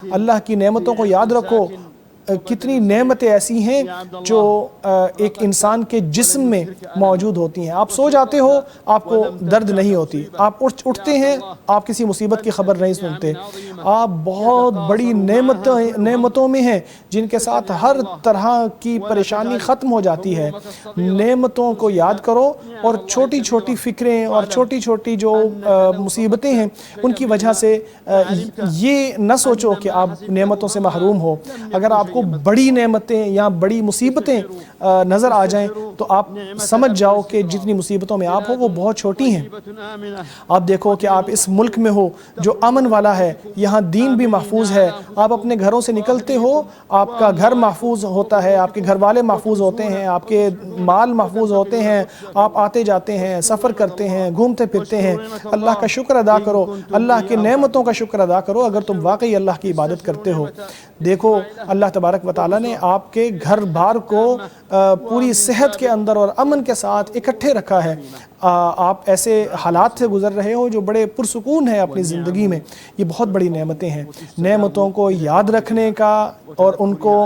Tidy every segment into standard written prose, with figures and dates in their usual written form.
اللہ کی نعمتوں کو یاد رکھو، کتنی نعمتیں ایسی ہیں جو ایک انسان کے جسم میں موجود ہوتی ہیں۔ آپ سو جاتے ہو، آپ کو درد نہیں ہوتی، آپ اٹھتے ہیں، آپ کسی مصیبت کی خبر نہیں سنتے، آپ بہت بڑی نعمتوں میں ہیں جن کے ساتھ ہر طرح کی پریشانی ختم ہو جاتی ہے۔ نعمتوں کو یاد کرو اور چھوٹی چھوٹی فکریں اور چھوٹی چھوٹی جو مصیبتیں ہیں ان کی وجہ سے یہ نہ سوچو کہ آپ نعمتوں سے محروم ہو۔ اگر آپ کو بڑی نعمتیں یا بڑی مصیبتیں نظر آ جائیں تو آپ سمجھ جاؤ کہ جتنی مصیبتوں میں آپ ہو وہ بہت چھوٹی ہیں۔ آپ دیکھو کہ آپ اس ملک میں ہو جو امن والا ہے، یہاں دین بھی محفوظ ہے، آپ اپنے گھروں سے نکلتے ہو، آپ کا گھر محفوظ ہوتا ہے، آپ کے گھر والے محفوظ ہوتے ہیں، آپ کے مال محفوظ ہوتے ہیں، آپ آتے جاتے ہیں، سفر کرتے ہیں، گھومتے پھرتے ہیں۔ اللہ کا شکر ادا کرو، اللہ کی نعمتوں کا شکر ادا کرو اگر تم واقعی اللہ کی عبادت کرتے ہو۔ دیکھو اللہ تبارک و تعالیٰ نے آپ کے گھر بار کو پوری صحت کے اندر اور امن کے ساتھ اکٹھے رکھا ہے۔ آپ ایسے حالات سے گزر رہے ہو جو بڑے پرسکون ہیں اپنی زندگی میں، یہ بہت بڑی نعمتیں ہیں۔ نعمتوں کو یاد رکھنے کا اور ان کو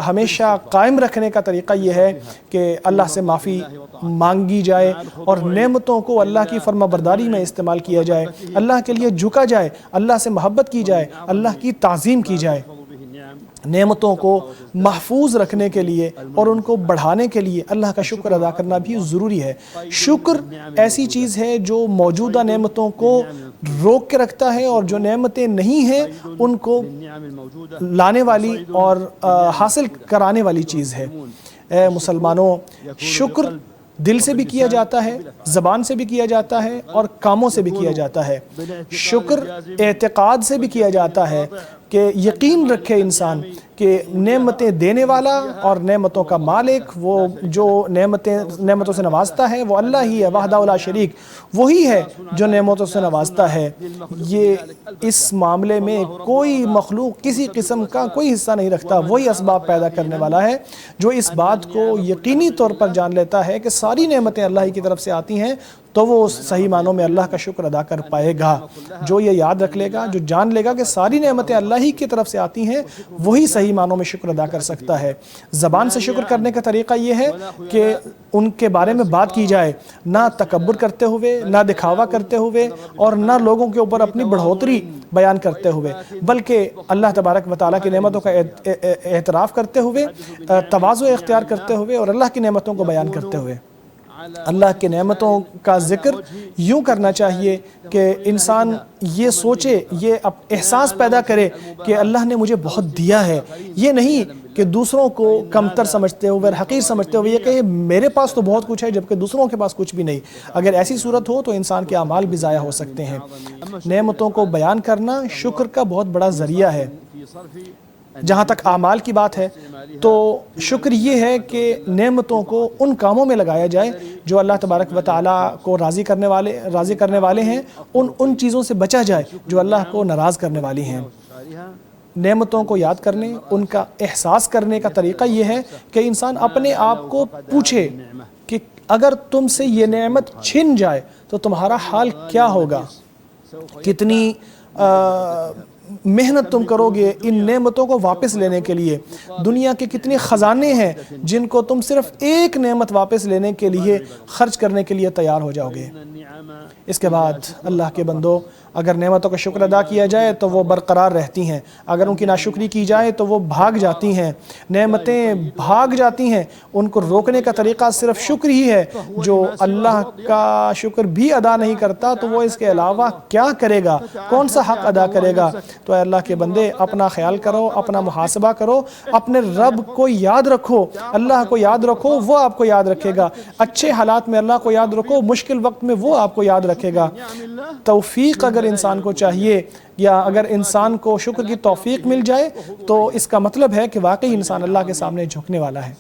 ہمیشہ قائم رکھنے کا طریقہ یہ ہے کہ اللہ سے معافی مانگی جائے اور نعمتوں کو اللہ کی فرما برداری میں استعمال کیا جائے، اللہ کے لیے جھکا جائے، اللہ سے محبت کی جائے، اللہ کی تعظیم کی جائے۔ نعمتوں کو محفوظ رکھنے کے لیے اور ان کو بڑھانے کے لیے اللہ کا شکر ادا کرنا بھی ضروری ہے۔ شکر ایسی چیز ہے جو موجودہ نعمتوں کو روک کے رکھتا ہے اور جو نعمتیں نہیں ہیں ان کو لانے والی اور حاصل کرانے والی چیز ہے۔ اے مسلمانوں، شکر دل سے بھی کیا جاتا ہے، زبان سے بھی کیا جاتا ہے اور کاموں سے بھی کیا جاتا ہے۔ شکر اعتقاد سے بھی کیا جاتا ہے کہ یقین رکھے انسان کہ نعمتیں دینے والا اور نعمتوں کا مالک، وہ جو نعمتوں سے نوازتا ہے وہ اللہ ہی ہے، وحدہ لا شریک، وہی ہے جو نعمتوں سے نوازتا ہے۔ یہ اس معاملے میں کوئی مخلوق کسی قسم کا کوئی حصہ نہیں رکھتا، وہی اسباب پیدا کرنے والا ہے۔ جو اس بات کو یقینی طور پر جان لیتا ہے کہ ساری نعمتیں اللہ ہی کی طرف سے آتی ہیں تو وہ صحیح معنوں میں اللہ کا شکر ادا کر پائے گا۔ جو یہ یاد رکھ لے گا، جو جان لے گا کہ ساری نعمتیں اللہ ہی کی طرف سے آتی ہیں، وہی صحیح معنوں میں شکر ادا کر سکتا ہے۔ زبان سے شکر کرنے کا طریقہ یہ ہے کہ ان کے بارے میں بات کی جائے، نہ تکبر کرتے ہوئے، نہ دکھاوا کرتے ہوئے اور نہ لوگوں کے اوپر اپنی بڑھوتری بیان کرتے ہوئے، بلکہ اللہ تبارک و تعالیٰ کی نعمتوں کا اعتراف کرتے ہوئے، تواضع اختیار کرتے ہوئے اور اللہ کی نعمتوں کو بیان کرتے ہوئے۔ اللہ کی نعمتوں کا ذکر یوں کرنا چاہیے کہ انسان یہ سوچے، یہ احساس پیدا کرے کہ اللہ نے مجھے بہت دیا ہے، یہ نہیں کہ دوسروں کو کمتر سمجھتے ہوئے، حقیر سمجھتے ہوئے یہ کہ میرے پاس تو بہت کچھ ہے جبکہ دوسروں کے پاس کچھ بھی نہیں۔ اگر ایسی صورت ہو تو انسان کے اعمال بھی ضائع ہو سکتے ہیں۔ نعمتوں کو بیان کرنا شکر کا بہت بڑا ذریعہ ہے۔ جہاں تک اعمال کی بات ہے تو شکر یہ ہے کہ نعمتوں کو ان کاموں میں لگایا جائے جو اللہ تبارک و تعالیٰ کو راضی کرنے والے ہیں، ان چیزوں سے بچا جائے جو اللہ کو ناراض کرنے والی ہیں۔ نعمتوں کو یاد کرنے، ان کا احساس کرنے کا طریقہ یہ ہے کہ انسان اپنے آپ کو پوچھے کہ اگر تم سے یہ نعمت چھن جائے تو تمہارا حال کیا ہوگا، کتنی محنت تم کرو گے ان نعمتوں کو واپس لینے کے لیے۔ دنیا کے کتنے خزانے ہیں جن کو تم صرف ایک نعمت واپس لینے کے لیے خرچ کرنے کے لیے تیار ہو جاؤ گے۔ اس کے بعد اللہ کے بندو، اگر نعمتوں کا شکر ادا کیا جائے تو وہ برقرار رہتی ہیں، اگر ان کی ناشکری کی جائے تو وہ بھاگ جاتی ہیں۔ نعمتیں بھاگ جاتی ہیں، ان کو روکنے کا طریقہ صرف شکر ہی ہے۔ جو اللہ کا شکر بھی ادا نہیں کرتا تو وہ اس کے علاوہ کیا کرے گا، کون سا حق ادا کرے گا؟ تو اے اللہ کے بندے، اپنا خیال کرو، اپنا محاسبہ کرو، اپنے رب کو یاد رکھو، اللہ کو یاد رکھو، وہ آپ کو یاد رکھے گا۔ اچھے حالات میں اللہ کو یاد رکھو، مشکل وقت میں وہ آپ کو یاد رکھے گا۔ توفیق اگر انسان کو چاہیے یا اگر انسان کو شکر کی توفیق مل جائے تو اس کا مطلب ہے کہ واقعی انسان اللہ کے سامنے جھکنے والا ہے۔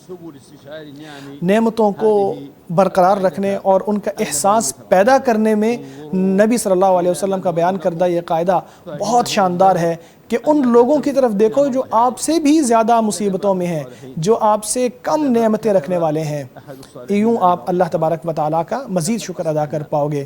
نعمتوں کو برقرار رکھنے اور ان کا احساس پیدا کرنے میں نبی صلی اللہ علیہ وسلم کا بیان کردہ یہ قاعدہ بہت شاندار ہے کہ ان لوگوں کی طرف دیکھو جو آپ سے بھی زیادہ مصیبتوں میں ہیں، جو آپ سے کم نعمتیں رکھنے والے ہیں، یوں آپ اللہ تبارک و تعالیٰ کا مزید شکر ادا کر پاؤ گے۔